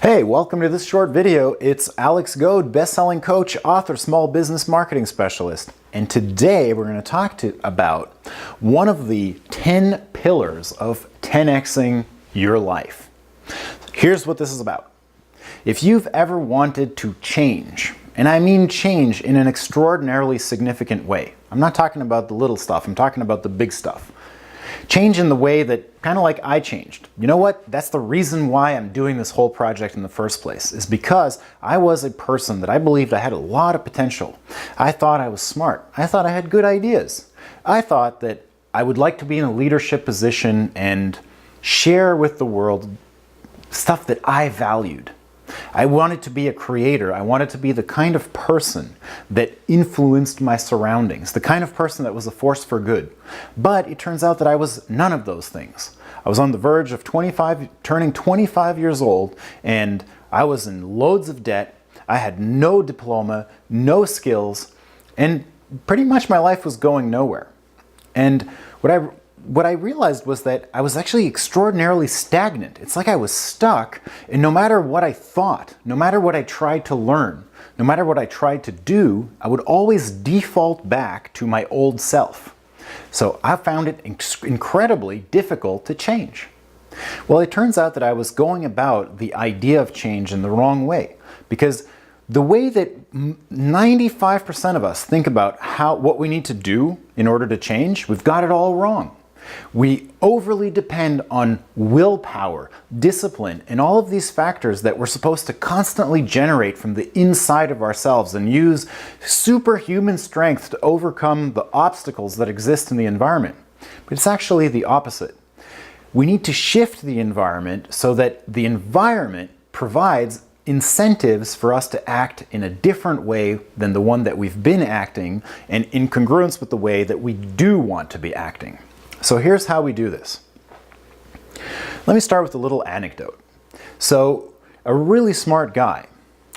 Hey, welcome to this short video. It's Alex Goad, best-selling coach, author, small business marketing specialist. And today we're going to talk about one of the 10 pillars of 10xing your life. Here's what this is about. If you've ever wanted to change, and I mean change in an extraordinarily significant way, I'm not talking about the little stuff, I'm talking about the big stuff. Change in the way that, kind of like I changed. You know what? That's the reason why I'm doing this whole project in the first place, is because I was a person that I believed I had a lot of potential. I thought I was smart. I thought I had good ideas. I thought that I would like to be in a leadership position and share with the world stuff that I valued. I wanted to be a creator. I wanted to be the kind of person that influenced my surroundings, the kind of person that was a force for good. But it turns out that I was none of those things. I was on the verge of turning 25 years old, and I was in loads of debt. I had no diploma, no skills, and pretty much my life was going nowhere. And what I realized was that I was actually extraordinarily stagnant. It's like I was stuck, and no matter what I thought, no matter what I tried to learn, no matter what I tried to do, I would always default back to my old self. So I found it incredibly difficult to change. Well, it turns out that I was going about the idea of change in the wrong way, because the way that 95% of us think about what we need to do in order to change, we've got it all wrong. We overly depend on willpower, discipline, and all of these factors that we're supposed to constantly generate from the inside of ourselves and use superhuman strength to overcome the obstacles that exist in the environment. But it's actually the opposite. We need to shift the environment so that the environment provides incentives for us to act in a different way than the one that we've been acting, and in congruence with the way that we do want to be acting. So here's how we do this. Let me start with a little anecdote. So a really smart guy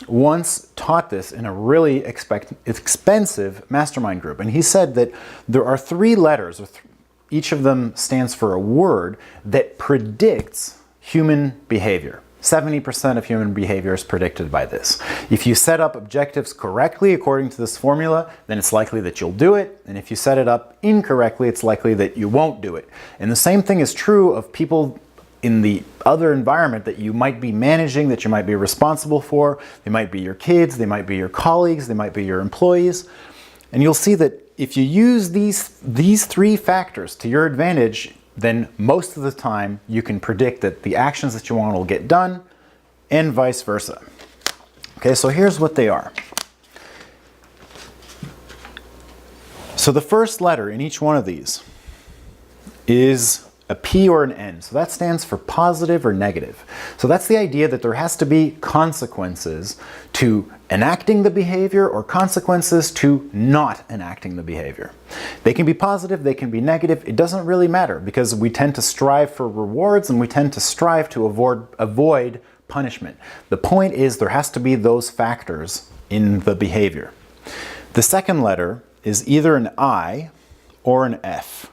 once taught this in a really expensive mastermind group. And he said that there are three letters, each of them stands for a word that predicts human behavior. 70% of human behavior is predicted by this. If you set up objectives correctly according to this formula, then it's likely that you'll do it. And if you set it up incorrectly, it's likely that you won't do it. And the same thing is true of people in the other environment that you might be managing, that you might be responsible for. They might be your kids, they might be your colleagues, they might be your employees. And you'll see that if you use these three factors to your advantage, then most of the time you can predict that the actions that you want will get done, and vice versa. Okay, so here's what they are. So the first letter in each one of these is a P or an N. So that stands for positive or negative. So that's the idea that there has to be consequences to enacting the behavior or consequences to not enacting the behavior. They can be positive, they can be negative. It doesn't really matter, because we tend to strive for rewards and we tend to strive to avoid punishment. The point is there has to be those factors in the behavior. The second letter is either an I or an F.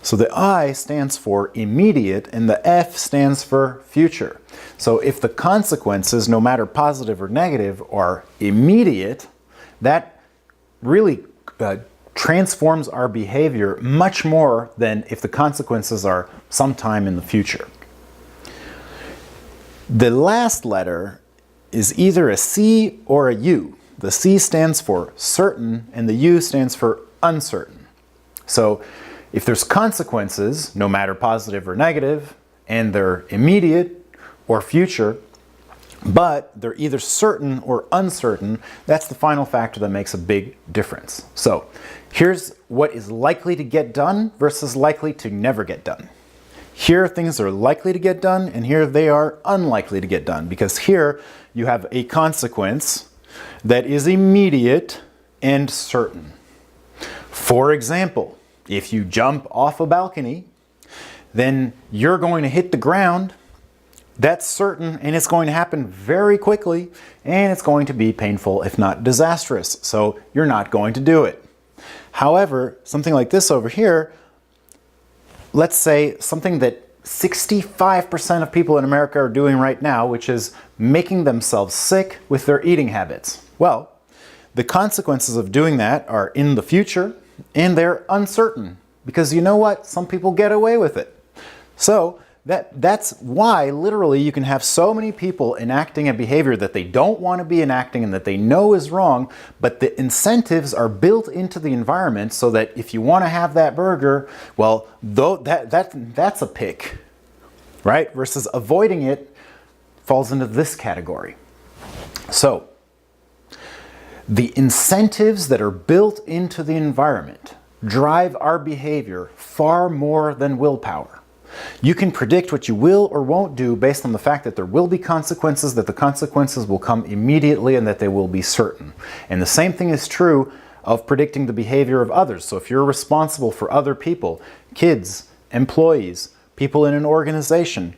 So the I stands for immediate and the F stands for future. So if the consequences, no matter positive or negative, are immediate, that really transforms our behavior much more than if the consequences are sometime in the future. The last letter is either a C or a U. The C stands for certain and the U stands for uncertain. So if there's consequences, no matter positive or negative, and they're immediate or future, but they're either certain or uncertain, that's the final factor that makes a big difference. So here's what is likely to get done versus likely to never get done. Here things are likely to get done, and here they are unlikely to get done, because here you have a consequence that is immediate and certain. For example, if you jump off a balcony, then you're going to hit the ground. That's certain, and it's going to happen very quickly, and it's going to be painful, if not disastrous. So you're not going to do it. However, something like this over here, let's say something that 65% of people in America are doing right now, which is making themselves sick with their eating habits. Well, the consequences of doing that are in the future, and they're uncertain. Because you know what? Some people get away with it. So that's why literally you can have so many people enacting a behavior that they don't want to be enacting and that they know is wrong, but the incentives are built into the environment so that if you want to have that burger, well, that's a pick, right? Versus avoiding it falls into this category. So the incentives that are built into the environment drive our behavior far more than willpower. You can predict what you will or won't do based on the fact that there will be consequences, that the consequences will come immediately, and that they will be certain. And the same thing is true of predicting the behavior of others. So if you're responsible for other people, kids, employees, people in an organization,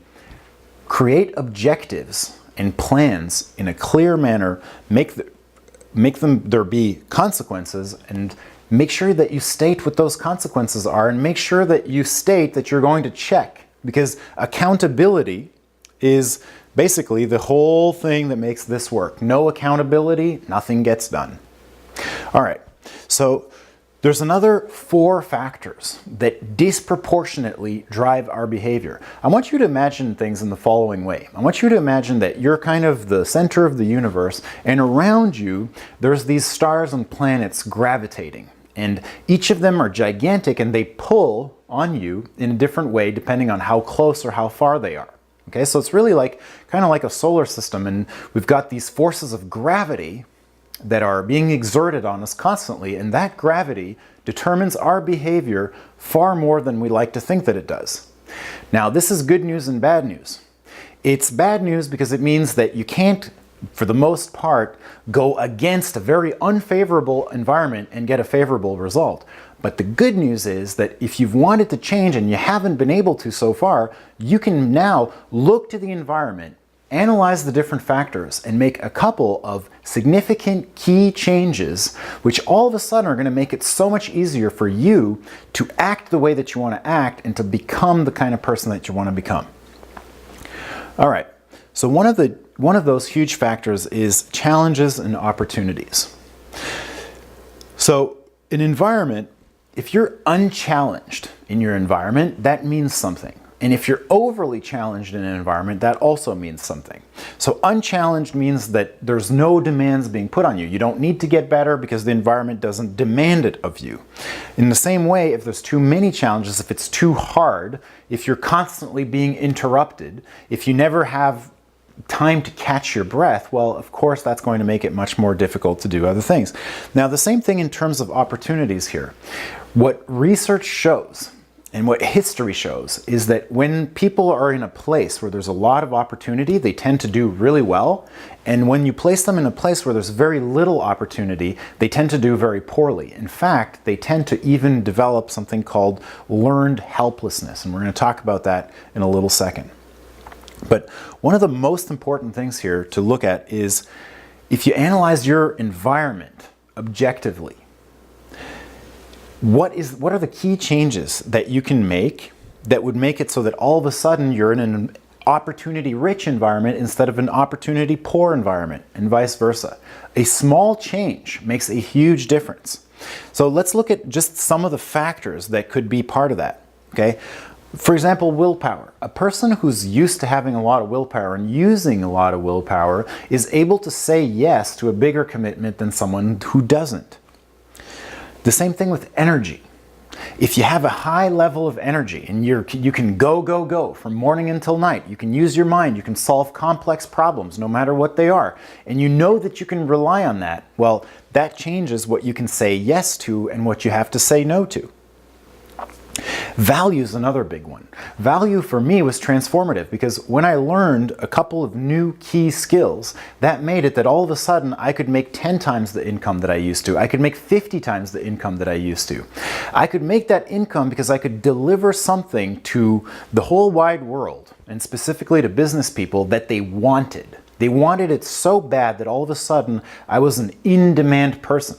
create objectives and plans in a clear manner, make them there be consequences, and make sure that you state what those consequences are, and make sure that you state that you're going to check, because accountability is basically the whole thing that makes this work. No accountability, nothing gets done. All right, so there's another 4 factors that disproportionately drive our behavior. I want you to imagine things in the following way. I want you to imagine that you're kind of the center of the universe, and around you there's these stars and planets gravitating. And each of them are gigantic, and they pull on you in a different way depending on how close or how far they are. Okay, so it's really kind of like a solar system, and we've got these forces of gravity that are being exerted on us constantly, and that gravity determines our behavior far more than we like to think that it does. Now, this is good news and bad news. It's bad news because it means that you can't, for the most part, go against a very unfavorable environment and get a favorable result. But the good news is that if you've wanted to change and you haven't been able to so far, you can now look to the environment, analyze the different factors, and make a couple of significant key changes, which all of a sudden are going to make it so much easier for you to act the way that you want to act and to become the kind of person that you want to become. All right, so one of those huge factors is challenges and opportunities. So an environment, if you're unchallenged in your environment, that means something. And if you're overly challenged in an environment, that also means something. So unchallenged means that there's no demands being put on you. You don't need to get better because the environment doesn't demand it of you. In the same way, if there's too many challenges, if it's too hard, if you're constantly being interrupted, if you never have time to catch your breath, well, of course, that's going to make it much more difficult to do other things. Now, the same thing in terms of opportunities here. What research shows and what history shows is that when people are in a place where there's a lot of opportunity, they tend to do really well. And when you place them in a place where there's very little opportunity, they tend to do very poorly. In fact, they tend to even develop something called learned helplessness. And we're going to talk about that in a little second. But one of the most important things here to look at is if you analyze your environment objectively, what are the key changes that you can make that would make it so that all of a sudden you're in an opportunity-rich environment instead of an opportunity-poor environment, and vice versa. A small change makes a huge difference. So let's look at just some of the factors that could be part of that, okay? For example, willpower. A person who's used to having a lot of willpower and using a lot of willpower is able to say yes to a bigger commitment than someone who doesn't. The same thing with energy. If you have a high level of energy and you can go from morning until night, you can use your mind, you can solve complex problems no matter what they are, and you know that you can rely on that, well, that changes what you can say yes to and what you have to say no to. Value is another big one. Value for me was transformative because when I learned a couple of new key skills, that made it that all of a sudden I could make 10 times the income that I used to. I could make 50 times the income that I used to. I could make that income because I could deliver something to the whole wide world, and specifically to business people, that they wanted. They wanted it so bad that all of a sudden I was an in-demand person.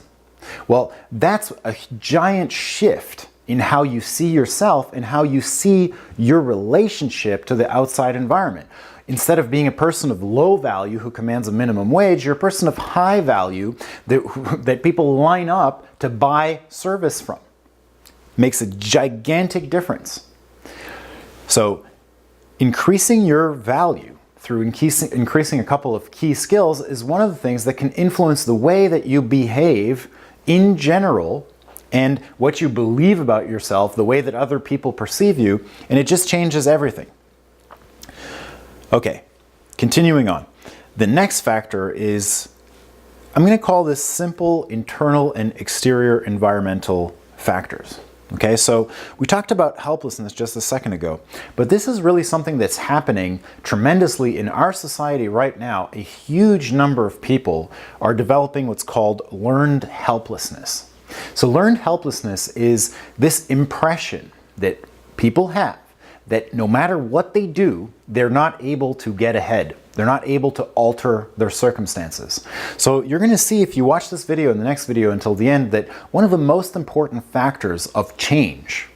Well, that's a giant shift in how you see yourself and how you see your relationship to the outside environment. Instead of being a person of low value who commands a minimum wage, you're a person of high value that people line up to buy service from. Makes a gigantic difference. So increasing your value through increasing a couple of key skills is one of the things that can influence the way that you behave in general and what you believe about yourself, the way that other people perceive you, and it just changes everything. Okay, continuing on. The next factor is, I'm going to call this simple internal and exterior environmental factors. Okay, so we talked about helplessness just a second ago, but this is really something that's happening tremendously in our society right now. A huge number of people are developing what's called learned helplessness. So learned helplessness is this impression that people have that no matter what they do, they're not able to get ahead. They're not able to alter their circumstances. So you're going to see, if you watch this video and the next video until the end, that one of the most important factors of change,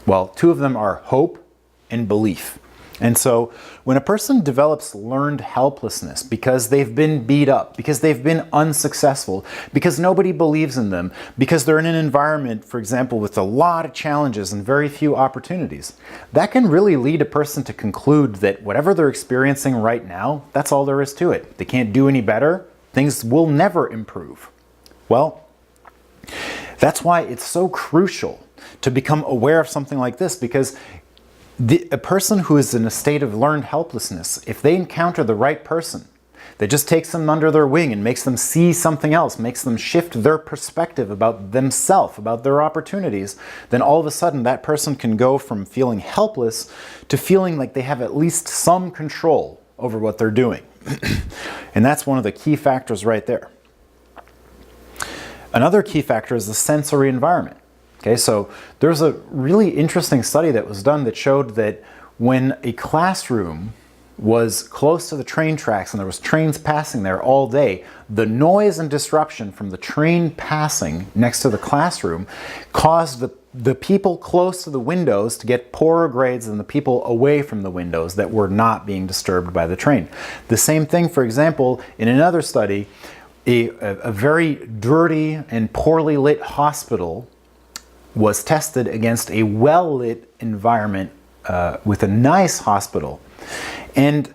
well, two of them are hope and belief. And so when a person develops learned helplessness because they've been beat up, because they've been unsuccessful, because nobody believes in them, because they're in an environment, for example, with a lot of challenges and very few opportunities, that can really lead a person to conclude that whatever they're experiencing right now, that's all there is to it. They can't do any better. Things will never improve. Well, that's why it's so crucial to become aware of something like this, because a person who is in a state of learned helplessness, if they encounter the right person that just takes them under their wing and makes them see something else, makes them shift their perspective about themselves, about their opportunities, then all of a sudden that person can go from feeling helpless to feeling like they have at least some control over what they're doing. And that's one of the key factors right there. Another key factor is the sensory environment. Okay, so there's a really interesting study that was done that showed that when a classroom was close to the train tracks and there was trains passing there all day, the noise and disruption from the train passing next to the classroom caused the people close to the windows to get poorer grades than the people away from the windows that were not being disturbed by the train. The same thing, for example, in another study, a very dirty and poorly lit hospital was tested against a well-lit environment with a nice hospital. And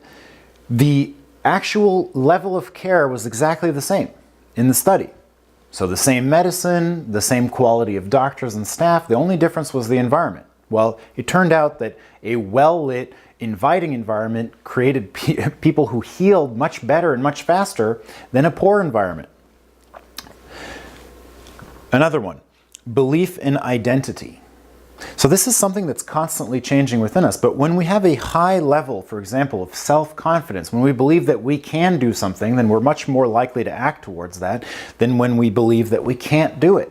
the actual level of care was exactly the same in the study. So the same medicine, the same quality of doctors and staff, the only difference was the environment. Well, it turned out that a well-lit, inviting environment created people who healed much better and much faster than a poor environment. Another one. Belief in identity. So this is something that's constantly changing within us, but when we have a high level, for example, of self-confidence, when we believe that we can do something, then we're much more likely to act towards that than when we believe that we can't do it.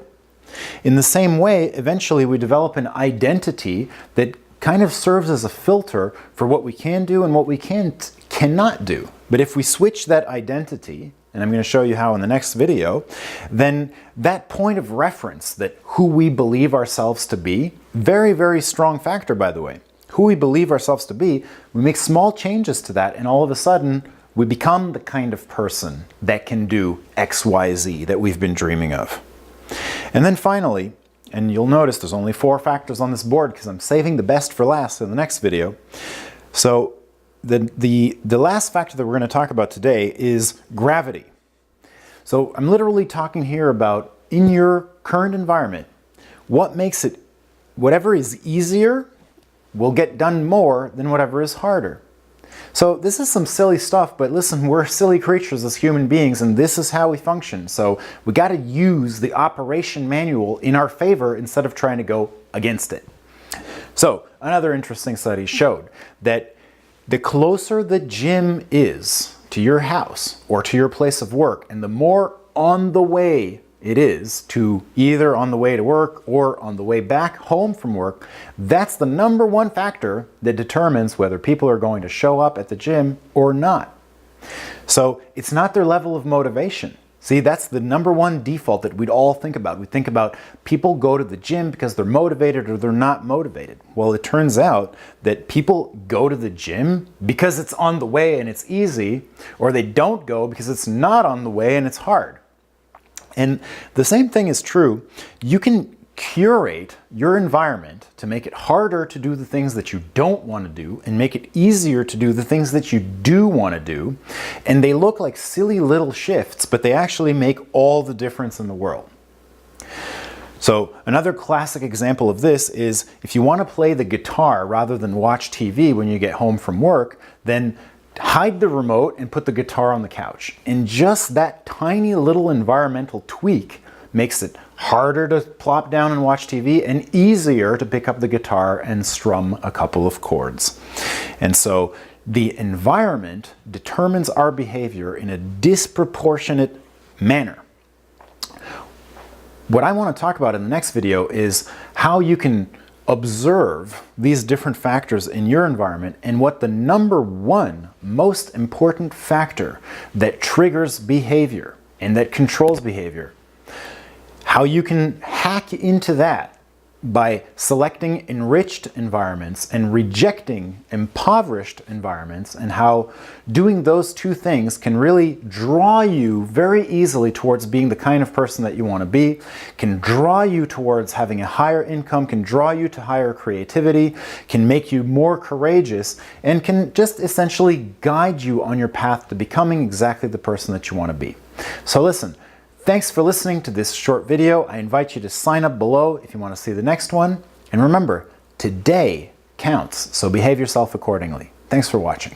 In the same way, eventually we develop an identity that kind of serves as a filter for what we can do and what we cannot do. But if we switch that identity, and I'm going to show you how in the next video, then that point of reference, that who we believe ourselves to be, very, very strong factor, by the way. Who we believe ourselves to be, we make small changes to that, and all of a sudden, we become the kind of person that can do X, Y, Z that we've been dreaming of. And then finally, and you'll notice there's only 4 factors on this board because I'm saving the best for last in the next video. So the last factor that we're going to talk about today is gravity. So I'm literally talking here about, in your current environment, what makes it, whatever is easier will get done more than whatever is harder. So this is some silly stuff, but listen, we're silly creatures as human beings, and this is how we function. So we got to use the operation manual in our favor instead of trying to go against it. So another interesting study showed that the closer the gym is to your house or to your place of work, and the more on the way it is to either on the way to work or on the way back home from work, that's the #1 factor that determines whether people are going to show up at the gym or not. So it's not their level of motivation. See, that's the number one default that we'd all think about. We think about people go to the gym because they're motivated or they're not motivated. Well, it turns out that people go to the gym because it's on the way and it's easy, or they don't go because it's not on the way and it's hard. And the same thing is true. You can curate your environment to make it harder to do the things that you don't want to do and make it easier to do the things that you do want to do. And they look like silly little shifts, but they actually make all the difference in the world. So another classic example of this is if you want to play the guitar rather than watch TV when you get home from work, then hide the remote and put the guitar on the couch. And just that tiny little environmental tweak makes it harder to plop down and watch TV and easier to pick up the guitar and strum a couple of chords. And so the environment determines our behavior in a disproportionate manner. What I want to talk about in the next video is how you can observe these different factors in your environment and what the number one most important factor that triggers behavior and that controls behavior. How you can hack into that by selecting enriched environments and rejecting impoverished environments, and how doing those two things can really draw you very easily towards being the kind of person that you want to be, can draw you towards having a higher income, can draw you to higher creativity, can make you more courageous, and can just essentially guide you on your path to becoming exactly the person that you want to be. So listen, thanks for listening to this short video. I invite you to sign up below if you want to see the next one. And remember, today counts, so behave yourself accordingly. Thanks for watching.